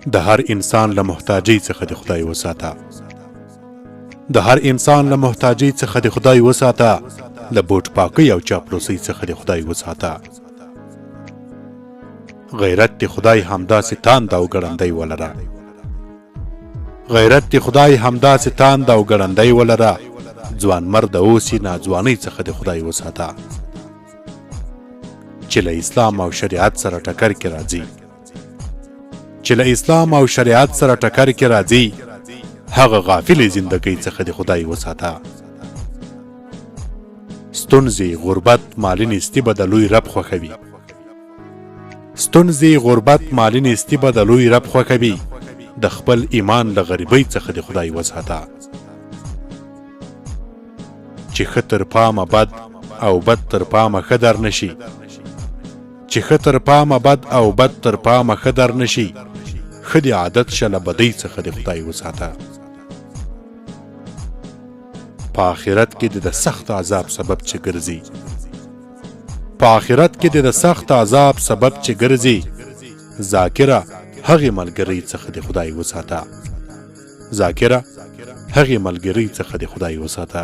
د هر انسان له محتاجۍ څخه د خدای وساته. د هر انسان له محتاجۍ څخه د خدای وساته. له بوټ پاکۍ او چاپلوسۍ څخه د خدای وساته. غیرت د خدای همداسې تاند او ګړندی ولره. غیرت د خدای همداسې تاند او ګړندی ولره. ځوان مرد اوسې ناځوانۍ څخه د خدای وساته. چې له اسلام او شریعت سره ټکر کې راځي. چې له اسلام او شریعت سره ټکر کې راځي هغه غافلې زندګۍ څخه د خدای وساته. ستونزې، غربت، مالي نیستي به د لوی رب خوښوي. ستونزې، غربت، مالي نیستي به د لوی رب خوښوي. د خپل ایمان له غریبۍ څخه د خدای وساته. چې ښه تر پامه بد او بد تر پامه ښه در نشي. چې ښه تر پامه بد او بد تر پامه ښه در نشي. ښه د عادت شه له بدۍ څخه د خدای وساته. په آخرت کې د سخت عذاب سبب چې ګرځي. په آخرت کې د سخت عذاب سبب چې ګرځي. ذاکره هغې ملګرۍ څخه د خدای وساته. ذاکره هغې ملګرۍ څخه د خدای وساته.